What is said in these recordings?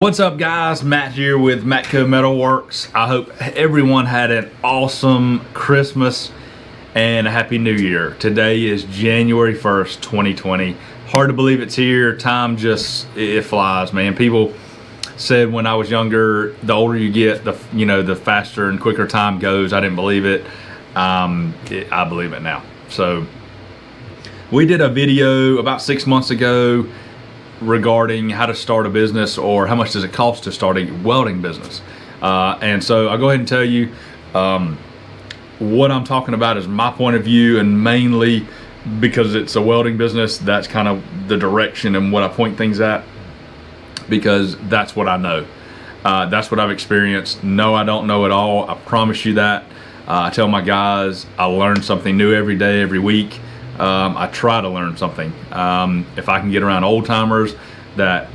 What's up guys, Matt here with Matco Metalworks. I hope everyone had an awesome Christmas and a Happy New Year. Today is January 1st, 2020. Hard to believe it's here. Time just, it flies, man. People said when I was younger, the older you get, the faster and quicker time goes. I didn't believe it. I believe it now. So we did a video about 6 months ago regarding how to start a business, or how much does it cost to start a welding business. And so I'll go ahead and tell you what I'm talking about is my point of view, and mainly because it's a welding business, that's kind of the direction and what I point things at, because that's what I know. That's what I've experienced. No, I don't know it all. I promise you that. I tell my guys I learn something new every day, every week. I try to learn something. If I can get around old timers, that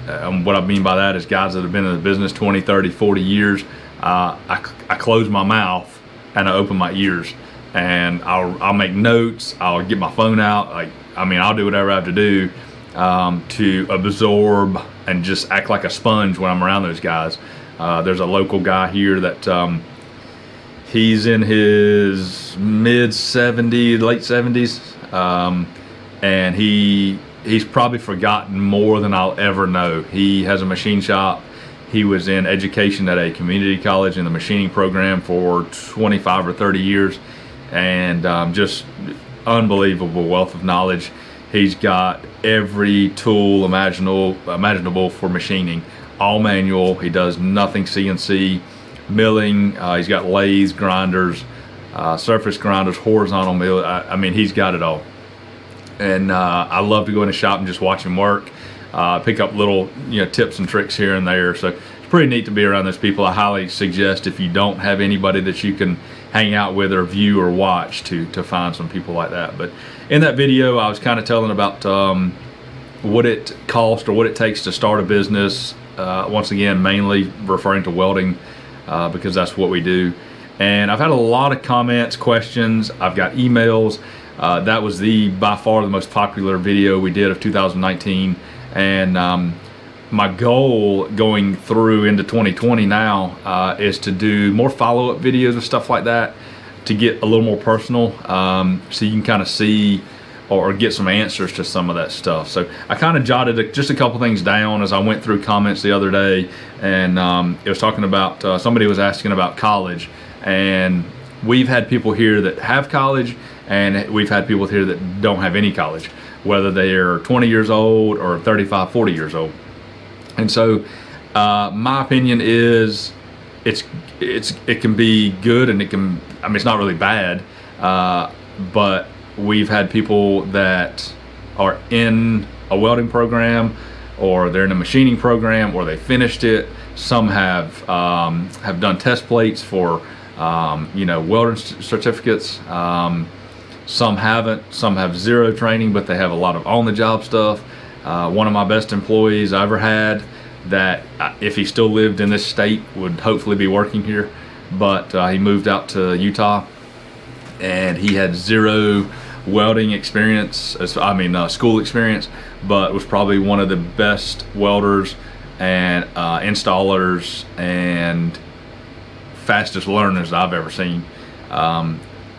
what I mean by that is guys that have been in the business 20, 30, 40 years, I close my mouth and I open my ears, and I'll make notes. I'll get my phone out. I'll do whatever I have to do to absorb and just act like a sponge when I'm around those guys. There's a local guy here that he's in his mid 70s, late 70s. And he's probably forgotten more than I'll ever know. He has a machine shop. He was in education at a community college in the machining program for 25 or 30 years, and just unbelievable wealth of knowledge. He's got every tool imaginable for machining, all manual. He does nothing CNC, milling. He's got lathes, grinders, surface grinders, horizontal mill. He's got it all. And I love to go in the shop and just watch him work, pick up little tips and tricks here and there. So it's pretty neat to be around those people. I highly suggest, if you don't have anybody that you can hang out with or view or watch, to find some people like that. But in that video, I was kind of telling about what it costs or what it takes to start a business. Once again, mainly referring to welding, because that's what we do. And I've had a lot of comments, questions. I've got emails. That was by far the most popular video we did of 2019. And my goal going through into 2020 now is to do more follow-up videos of stuff like that, to get a little more personal, so you can kind of see or get some answers to some of that stuff. So I kind of jotted just a couple things down as I went through comments the other day, and it was talking about, somebody was asking about college. And we've had people here that have college, and we've had people here that don't have any college, whether they are 20 years old or 35, 40 years old. And so my opinion is it can be good, and it's not really bad, but we've had people that are in a welding program, or they're in a machining program, or they finished it. Some have done test plates for welding certificates. Some haven't. Some have zero training, but they have a lot of on-the-job stuff. One of my best employees I ever had, that if he still lived in this state, would hopefully be working here, but he moved out to Utah, and he had zero welding experience, school experience, but was probably one of the best welders and installers and fastest learners I've ever seen.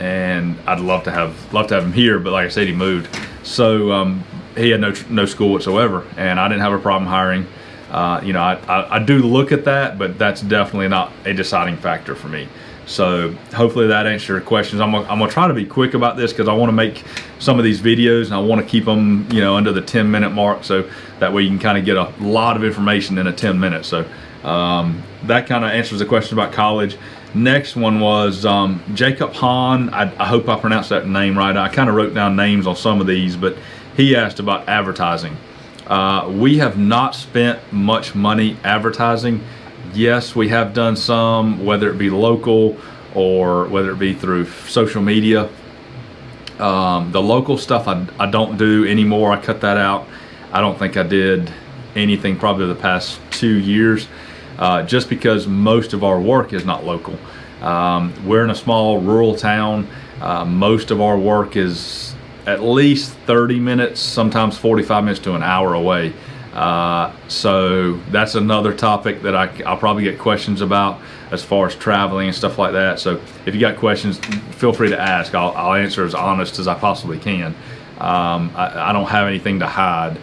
And I'd love to have him here, but like I said, he moved. So he had no school whatsoever, and I didn't have a problem hiring. I do look at that, but that's definitely not a deciding factor for me. So hopefully that answers your questions. I'm gonna try to be quick about this, because I want to make some of these videos, and I want to keep them under the 10-minute mark, so that way you can kind of get a lot of information in a 10 minutes. So that kind of answers the question about college. Next one was Jacob Hahn. I hope I pronounced that name right. I kind of wrote down names on some of these, but he asked about advertising. We have not spent much money advertising. Yes, we have done some, whether it be local or whether it be through social media. The local stuff I don't do anymore. I cut that out. I don't think I did anything probably the past 2 years. Just because most of our work is not local. We're in a small rural town. Most of our work is at least 30 minutes, sometimes 45 minutes to an hour away. So that's another topic that I'll probably get questions about as far as traveling and stuff like that. So if you got questions, feel free to ask. I'll answer as honest as I possibly can. I don't have anything to hide.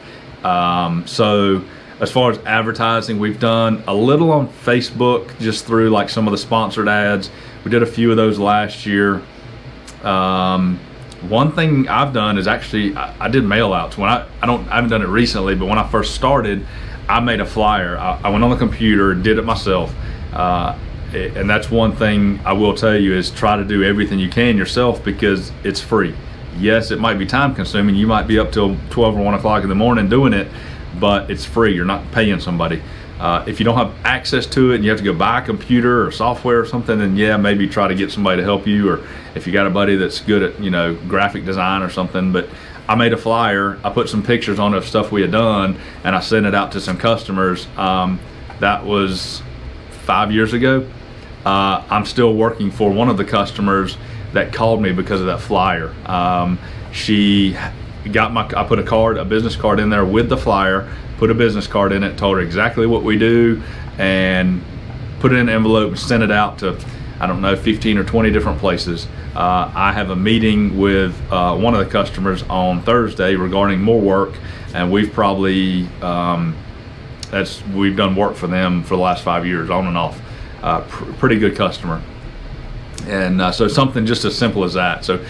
So as far as advertising, we've done a little on Facebook, just through like some of the sponsored ads. We did a few of those last year. One thing I've done is actually I did mail outs. When I haven't done it recently, but when I first started, I made a flyer. I went on the computer, did it myself. And that's one thing I will tell you, is try to do everything you can yourself, because it's free. Yes, it might be time consuming. You might be up till 12 or 1 o'clock in the morning doing it, but it's free. You're not paying somebody. If you don't have access to it and you have to go buy a computer or software or something, then yeah, maybe try to get somebody to help you, or if you got a buddy that's good at, graphic design or something. But I made a flyer, I put some pictures on of stuff we had done, and I sent it out to some customers. That was 5 years ago. I'm still working for one of the customers that called me because of that flyer. She got I put a business card in there with the flyer, put a business card in it, told her exactly what we do, and put it in an envelope and sent it out to, I don't know, 15 or 20 different places. I have a meeting with one of the customers on Thursday regarding more work, and we've probably, we've done work for them for the last 5 years, on and off. Pretty good customer. And so something just as simple as that. So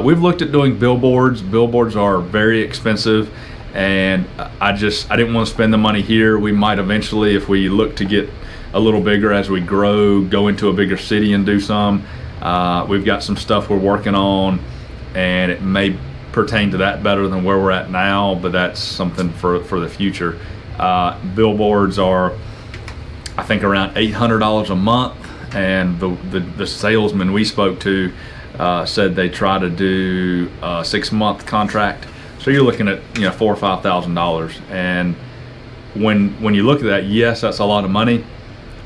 we've looked at doing billboards. Billboards are very expensive, and I didn't want to spend the money here. We might eventually, if we look to get a little bigger as we grow, go into a bigger city and do some. We've got some stuff we're working on, and it may pertain to that better than where we're at now, but that's something for the future. Billboards are, I think, around $800 a month, and the salesman we spoke to said they try to do a 6-month contract. So you're looking at $4,000 or $5,000, and when you look at that, yes, that's a lot of money.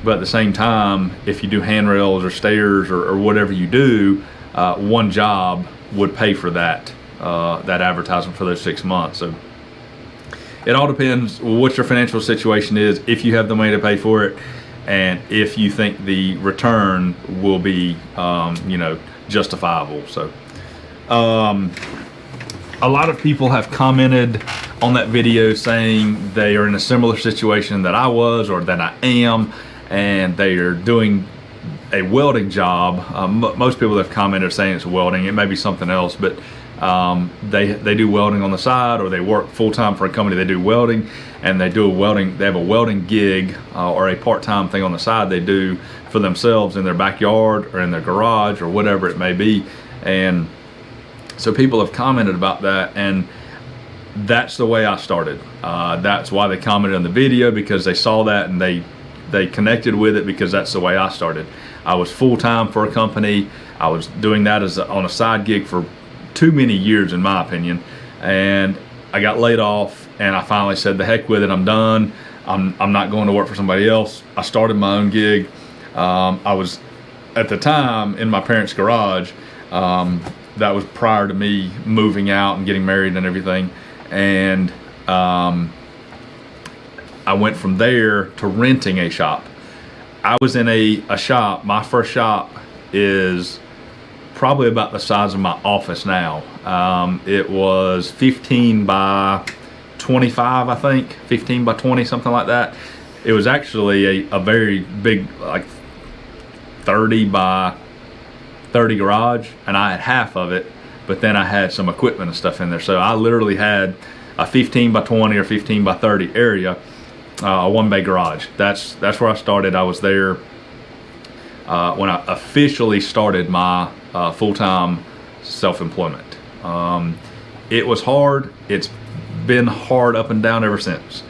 But at the same time, if you do handrails or stairs or whatever you do, one job would pay for that advertisement for those 6 months. So it all depends what your financial situation is, if you have the money to pay for it, and if you think the return will be justifiable. So a lot of people have commented on that video saying they are in a similar situation that I was, or that I am, and they are doing a welding job. Most people that have commented are saying it's welding. It may be something else, but they do welding on the side, or they work full-time for a company. They do welding, and they have a welding gig or a part-time thing on the side they do for themselves in their backyard or in their garage or whatever it may be. And so people have commented about that, and that's the way I started. That's why they commented on the video, because they saw that and they connected with it, because that's the way I started. I was full-time for a company. I was doing that on a side gig for too many years, in my opinion, and I got laid off, and I finally said, the heck with it, I'm done. I'm not going to work for somebody else. I started my own gig. I was, at the time, in my parents' garage. That was prior to me moving out and getting married and everything, and I went from there to renting a shop. I was in a shop. My first shop is probably about the size of my office now. It was 15 by 25, I think, 15 by 20, something like that. It was actually a very big, like 30 by 30 garage, and I had half of it, but then I had some equipment and stuff in there. So I literally had a 15 by 20 or 15 by 30 area, a one-bay garage. That's where I started. I was there when I officially started my full-time self-employment. It was hard. It's been hard up and down ever since.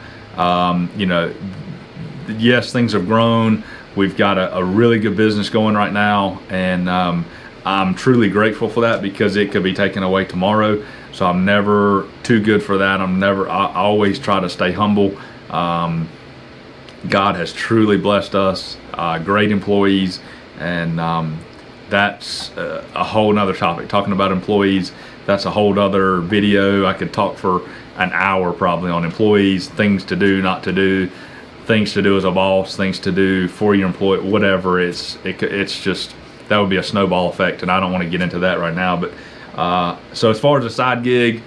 Yes, things have grown. We've got a really good business going right now, and I'm truly grateful for that, because it could be taken away tomorrow. So I'm never too good for that. I always try to stay humble. God has truly blessed us, great employees, and that's a whole nother topic. Talking about employees, that's a whole other video. I could talk for an hour probably on employees, things to do, not to do, things to do as a boss, things to do for your employee, whatever. It's just, that would be a snowball effect, and I don't want to get into that right now. But so as far as a side gig,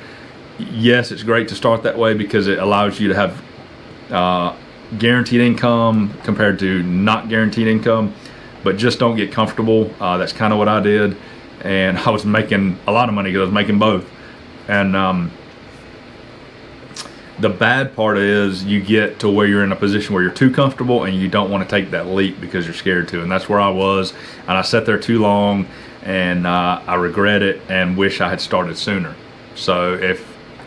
yes, it's great to start that way because it allows you to have guaranteed income compared to not guaranteed income. But just don't get comfortable. That's kind of what I did, and I was making a lot of money because I was making both. And the bad part is you get to where you're in a position where you're too comfortable and you don't want to take that leap because you're scared to. And that's where I was, and I sat there too long, and I regret it and wish I had started sooner. So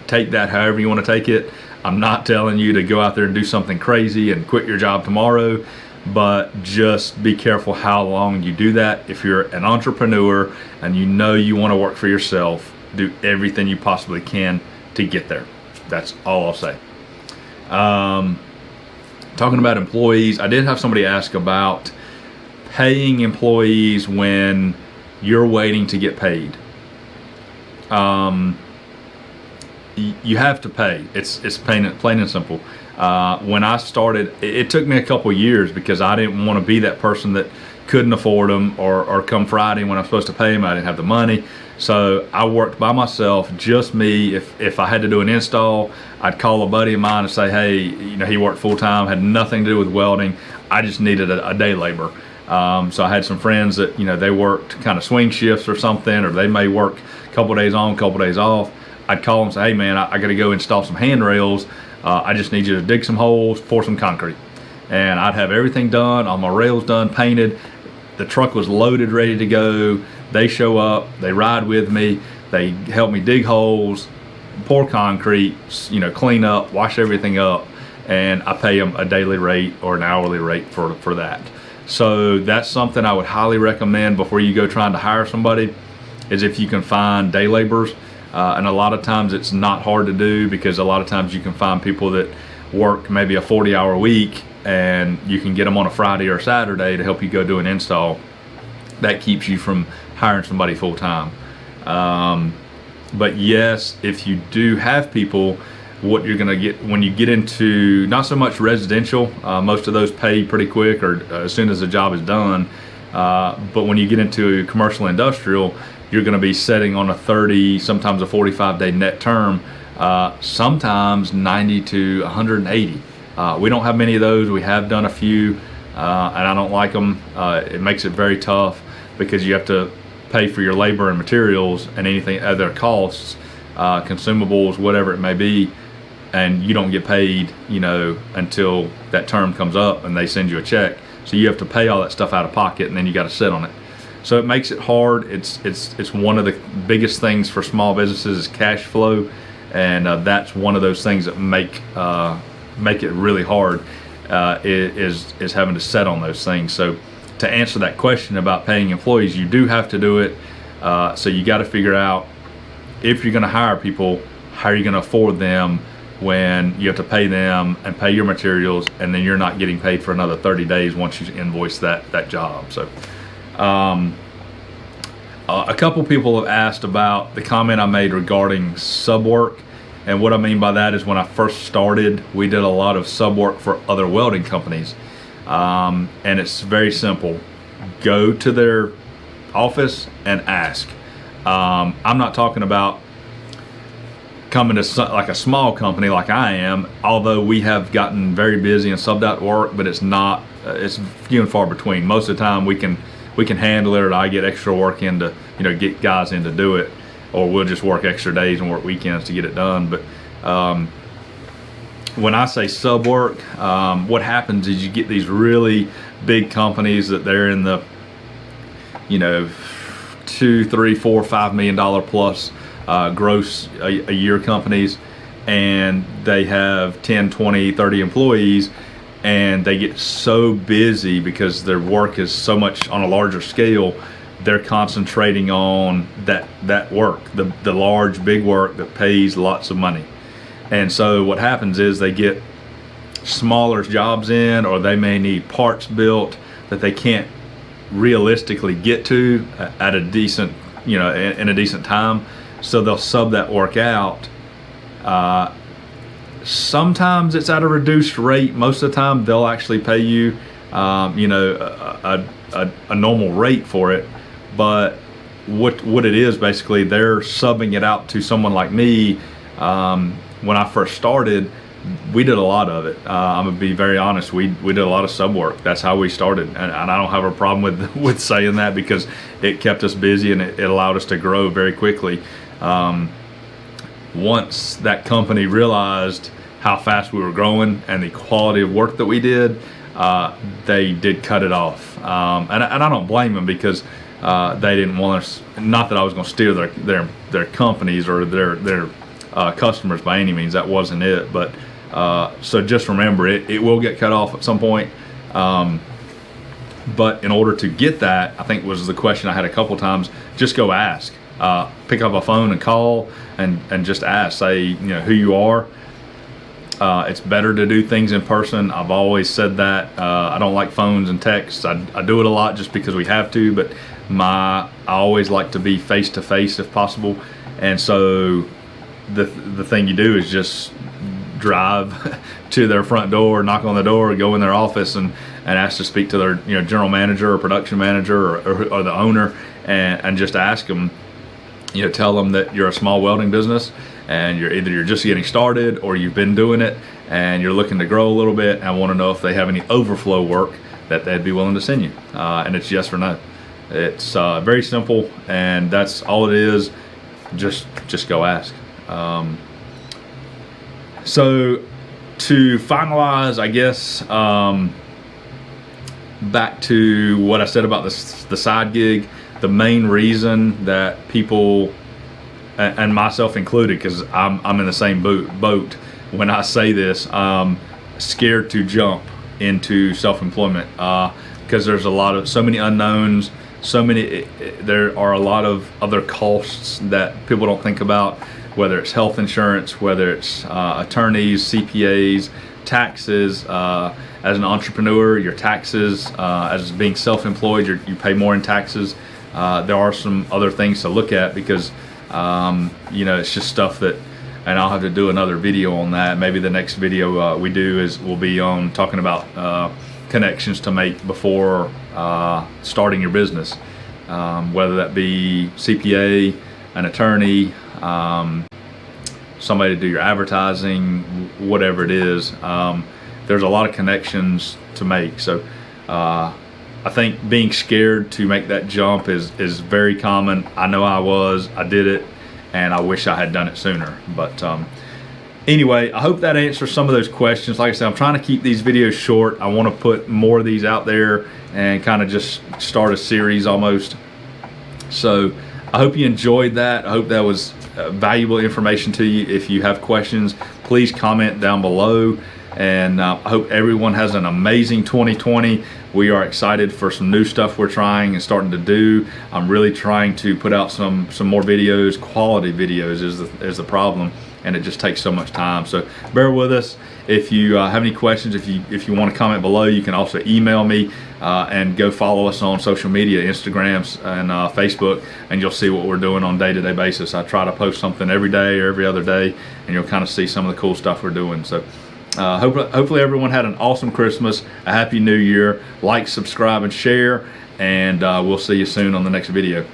take that however you want to take it. I'm not telling you to go out there and do something crazy and quit your job tomorrow, but just be careful how long you do that. If you're an entrepreneur and you know you want to work for yourself, do everything you possibly can to get there. That's all I'll say. Talking about employees, I did have somebody ask about paying employees when you're waiting to get paid. You have to pay. It's plain and simple. When I started, it took me a couple years because I didn't want to be that person that couldn't afford them, or come Friday when I'm supposed to pay them, I didn't have the money. So I worked by myself, just me. If I had to do an install, I'd call a buddy of mine and say, hey, he worked full time, had nothing to do with welding. I just needed a day labor. So I had some friends that, they worked kind of swing shifts or something, or they may work a couple days on, a couple days off. I'd call them and say, hey man, I got to go install some handrails. I just need you to dig some holes, pour some concrete. And I'd have everything done, all my rails done, painted. The truck was loaded, ready to go. They show up, they ride with me, they help me dig holes, pour concrete, clean up, wash everything up, and I pay them a daily rate or an hourly rate for that. So that's something I would highly recommend before you go trying to hire somebody, is if you can find day laborers. And a lot of times it's not hard to do, because a lot of times you can find people that work maybe a 40-hour week, and you can get them on a Friday or a Saturday to help you go do an install. That keeps you from hiring somebody full-time. But yes, if you do have people, what you're going to get when you get into not so much residential, most of those pay pretty quick, or as soon as the job is done. But when you get into commercial industrial, you're going to be setting on a 30, sometimes a 45-day net term, sometimes 90 to 180. We don't have many of those. We have done a few, and I don't like them. It makes it very tough because you have to pay for your labor and materials and anything other costs, consumables, whatever it may be, and you don't get paid, until that term comes up and they send you a check. So you have to pay all that stuff out of pocket, and then you got to sit on it. So it makes it hard. It's one of the biggest things for small businesses is cash flow, and that's one of those things that make it really hard, is having to set on those things. So to answer that question about paying employees, you do have to do it. So you got to figure out, if you're going to hire people, how are you going to afford them when you have to pay them and pay your materials, and then you're not getting paid for another 30 days once you invoice that job. So a couple people have asked about the comment I made regarding sub work. And what I mean by that is, when I first started, we did a lot of sub work for other welding companies. And it's very simple. Go to their office and ask. I'm not talking about coming to like a small company like I am, although we have gotten very busy and subbed out work, but it's few and far between. Most of the time we can handle it, or I get extra work in to, get guys in to do it, or we'll just work extra days and work weekends to get it done. But when I say sub work, what happens is you get these really big companies that they're in the, $2, $3, $4, $5 million plus gross a year companies, and they have 10, 20, 30 employees, and they get so busy because their work is so much on a larger scale. They're concentrating on that work, the large big work that pays lots of money. And so what happens is they get smaller jobs in, or they may need parts built that they can't realistically get to at a decent, in a decent time. So they'll sub that work out, Sometimes it's at a reduced rate. Most of the time they'll actually pay you, you know, a normal rate for it. But what it is, basically, they're subbing it out to someone like me. When I first started, we did a lot of it. I'm gonna be very honest. We did a lot of sub work. That's how we started, and I don't have a problem with saying that, because it kept us busy and it allowed us to grow very quickly. Once that company realized how fast we were growing and the quality of work that we did, they did cut it off, and I don't blame them, because they didn't want us. Not that I was going to steal their companies or their customers by any means. That wasn't it. But so just remember, it will get cut off at some point. But in order to get that, I think was the question I had a couple times. Just go ask. Pick up a phone and call and just ask. Say, you know, who you are. It's better to do things in person. I've always said that. I don't like phones and texts. I do it a lot just because we have to, but I always like to be face to face if possible. And so the thing you do is just drive to their front door, knock on the door, go in their office and ask to speak to their, you know, general manager or production manager or the owner, and just ask them, you know, tell them that you're a small welding business and you're just getting started, or you've been doing it and you're looking to grow a little bit and want to know if they have any overflow work that they'd be willing to send you. And it's yes or no. It's very simple, and that's all it is. Just go ask. So to finalize, I guess, back to what I said about the side gig, the main reason that people, and myself included, because I'm in the same boat when I say this, scared to jump into self-employment, because there's so many unknowns, there are a lot of other costs that people don't think about, whether it's health insurance, whether it's attorneys, CPAs, taxes. As an entrepreneur, your taxes, as being self-employed, you pay more in taxes. There are some other things to look at, because you know, it's just stuff that, and I'll have to do another video on that. Maybe the next video we do will be on talking about connections to make before starting your business, whether that be CPA, an attorney, somebody to do your advertising, whatever it is. There's a lot of connections to make. So I think being scared to make that jump is very common. I know I did it, and I wish I had done it sooner. But anyway, I hope that answers some of those questions. Like I said, I'm trying to keep these videos short. I want to put more of these out there and kind of just start a series almost. So I hope you enjoyed that. I hope that was valuable information to you. If you have questions, please comment down below. And I hope everyone has an amazing 2020. We are excited for some new stuff we're trying and starting to do. I'm really trying to put out some more videos. Quality videos is the problem, and it just takes so much time. So bear with us. If you have any questions, if you want to comment below, you can also email me, and go follow us on social media, Instagram and Facebook, and you'll see what we're doing on a day-to-day basis. I try to post something every day or every other day, and you'll kind of see some of the cool stuff we're doing. So hopefully everyone had an awesome Christmas, a happy new year. Like, subscribe, and share, and we'll see you soon on the next video.